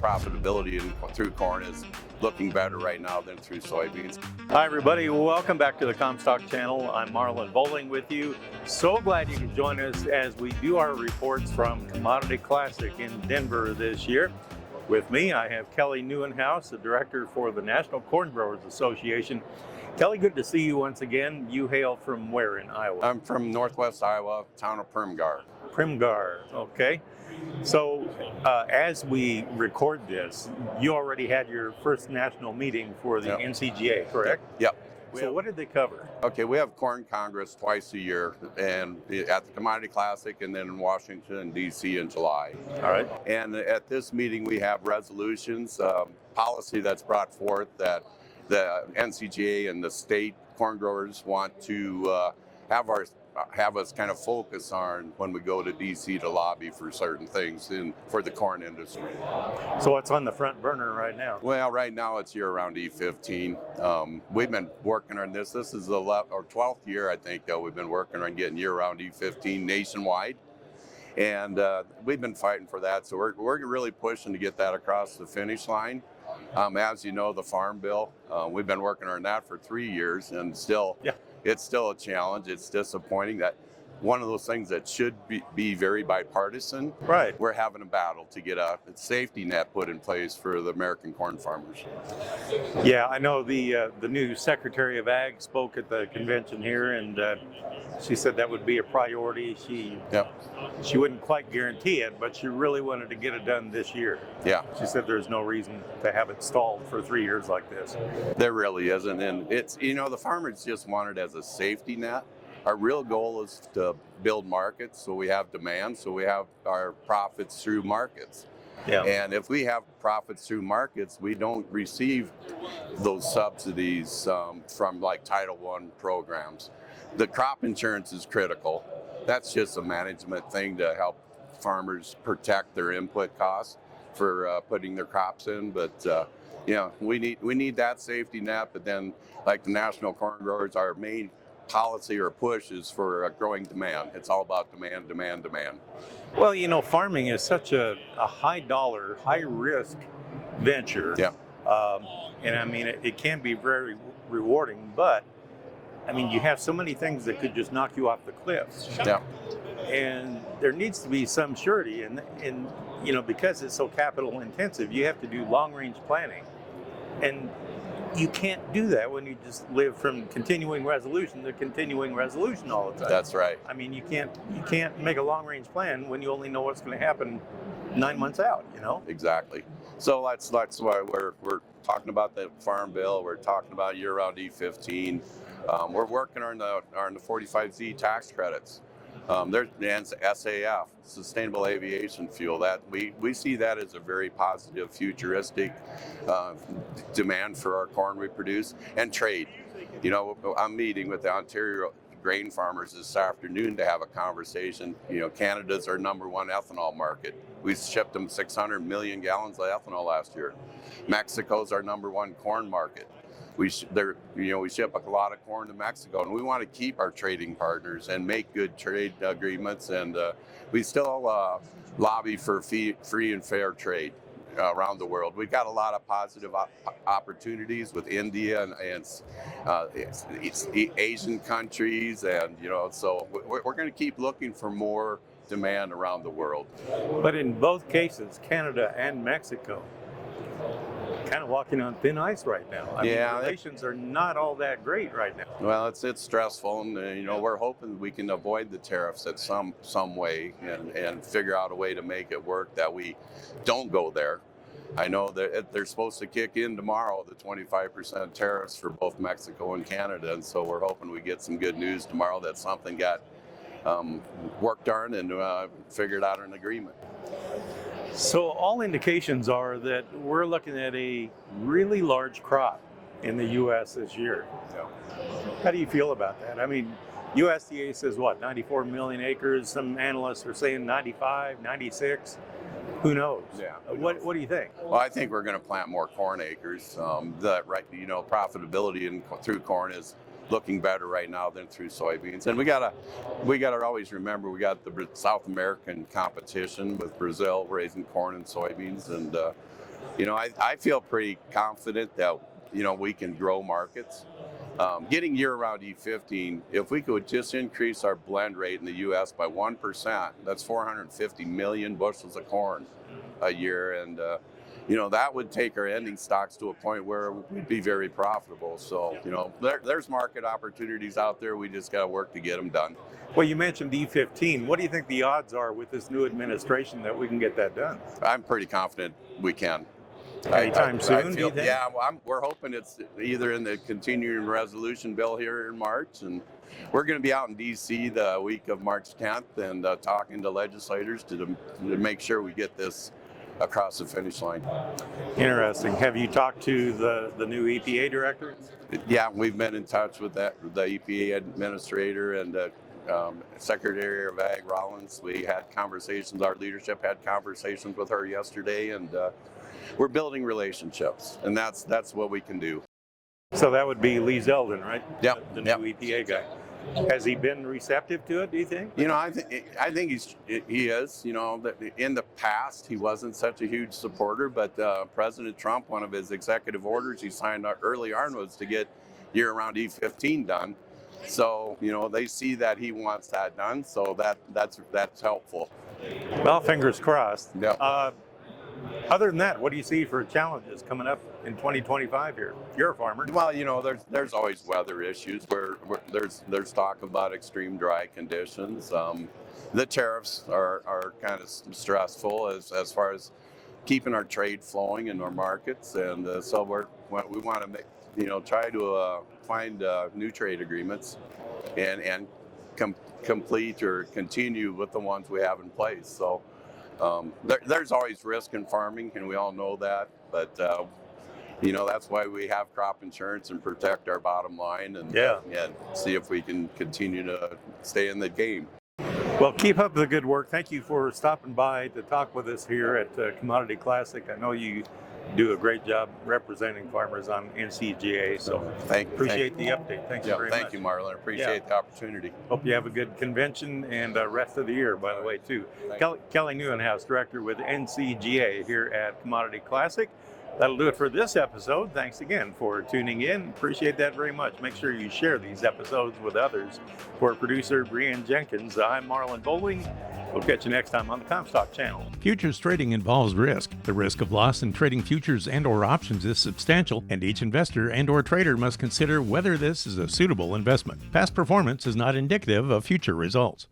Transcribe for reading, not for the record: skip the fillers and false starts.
Profitability through corn is looking better right now than through soybeans. Hi everybody, welcome back to the Comstock channel. I'm Marlin Bohling with you. So glad you can join us as we do our reports from Commodity Classic in Denver this year. With me, I have Kelly Nieuwenhuis, the director for the National Corn Growers Association. Kelly, good to see you once again. You hail from where in Iowa? I'm from Northwest Iowa, town of Primgar. Primgar, okay. So as we record this, you already had your first national meeting for the NCGA, correct? Yep. So what did they cover? Okay, we have Corn Congress twice a year, and at the Commodity Classic, and then in Washington, D.C. in July. All right. And at this meeting, we have resolutions, policy that's brought forth that the NCGA and the state corn growers want to have us kind of focus on when we go to DC to lobby for certain things for the corn industry. So what's on the front burner right now? Well, right now it's year-round E15. We've been working on this. This is the 12th year, I think, that we've been working on getting year-round E15 nationwide. And we've been fighting for that. So we're really pushing to get that across the finish line. As you know, the Farm Bill, we've been working on that for 3 years, and it's still a challenge. It's disappointing that one of those things that should be very bipartisan. Right. We're having a battle to get a safety net put in place for the American corn farmers. Yeah, I know the new Secretary of Ag spoke at the convention here, and she said that would be a priority. She wouldn't quite guarantee it, but she really wanted to get it done this year. Yeah. She said there's no reason to have it stalled for 3 years like this. There really isn't, and it's, the farmers just want it as a safety net. Our real goal is to build markets, so we have demand, so we have our profits through markets. Yeah. And if we have profits through markets, we don't receive those subsidies from like Title I programs. The crop insurance is critical. That's just a management thing to help farmers protect their input costs for putting their crops in. But we need that safety net. But then, like the National Corn Growers, our main policy or push is for growing demand. It's all about demand, demand, demand. Well, farming is such a high dollar, high risk venture. Yeah. And I mean, it can be very rewarding, but I mean, you have so many things that could just knock you off the cliffs. Yeah. And there needs to be some surety, and because it's so capital intensive, you have to do long range planning. And you can't do that when you just live from continuing resolution to continuing resolution all the time. That's right. I mean, you can't make a long-range plan when you only know what's going to happen 9 months out. Exactly. So that's why we're talking about the Farm Bill. We're talking about year-round E15. We're working on the 45Z tax credits. There's SAF, Sustainable Aviation Fuel. That we see that as a very positive, futuristic demand for our corn we produce, and trade. I'm meeting with the Ontario grain farmers this afternoon to have a conversation. Canada's our number one ethanol market. We shipped them 600 million gallons of ethanol last year. Mexico's our number one corn market. We ship a lot of corn to Mexico, and we want to keep our trading partners and make good trade agreements. And we still lobby for free and fair trade around the world. We've got a lot of positive opportunities with India and Asian countries, and so we're going to keep looking for more demand around the world. But in both cases, Canada and Mexico, kind of walking on thin ice right now. I mean, relations are not all that great right now. Well, it's stressful, and we're hoping we can avoid the tariffs at some way and figure out a way to make it work that we don't go there. I know that they're supposed to kick in tomorrow, the 25% tariffs for both Mexico and Canada, and so we're hoping we get some good news tomorrow that something got worked on and figured out an agreement. So all indications are that we're looking at a really large crop in the U.S. this year. Yeah. How do you feel about that? I mean, USDA says what, 94 million acres? Some analysts are saying 95, 96. Who knows? Yeah. What do you think? Well, I think we're going to plant more corn acres. Profitability through corn is looking better right now than through soybeans. And we gotta always remember we got the South American competition with Brazil raising corn and soybeans, and I feel pretty confident that, we can grow markets. Getting year-round E15, if we could just increase our blend rate in the U.S. by 1%, that's 450 million bushels of corn a year. And, that would take our ending stocks to a point where we'd be very profitable. So, there's market opportunities out there. We just got to work to get them done. Well, you mentioned E15. What do you think the odds are with this new administration that we can get that done? I'm pretty confident we can. Anytime soon, do you think? Yeah, well, we're hoping it's either in the continuing resolution bill here in March, and we're going to be out in D.C. the week of March 10th and talking to legislators to make sure we get this across the finish line. Interesting. Have you talked to the new EPA director? Yeah, we've been in touch with the EPA administrator and Secretary of Ag Rollins. We had conversations, our leadership had conversations with her yesterday, and we're building relationships, and that's what we can do. So that would be Lee Zeldin, right? Yep. The new EPA guy. Has he been receptive to it, do you think? I think he is. That in the past he wasn't such a huge supporter, but President Trump, one of his executive orders he signed early on was to get year-round E15 done. So they see that he wants that done. So that's helpful. Well, fingers crossed. Yeah. Other than that, what do you see for challenges coming up in 2025 here? You're a farmer. Well, there's always weather issues where there's talk about extreme dry conditions. The tariffs are kind of stressful as far as keeping our trade flowing in our markets, and so we want to try to find new trade agreements and complete or continue with the ones we have in place. So. There's always risk in farming, and we all know that, but that's why we have crop insurance and protect our bottom line and see if we can continue to stay in the game. Well, keep up the good work. Thank you for stopping by to talk with us here at Commodity Classic. I know you do a great job representing farmers on NCGA, so appreciate the update. Thank you very much. Thank you, Marlin. Appreciate the opportunity. Hope you have a good convention and rest of the year, by the way, too. Kelly Nieuwenhuis, Director with NCGA here at Commodity Classic. That'll do it for this episode. Thanks again for tuning in. Appreciate that very much. Make sure you share these episodes with others. For producer Brian Jenkins, I'm Marlin Bohling. We'll catch you next time on the Comstock Channel. Futures trading involves risk. The risk of loss in trading futures and/or options is substantial, and each investor and/or trader must consider whether this is a suitable investment. Past performance is not indicative of future results.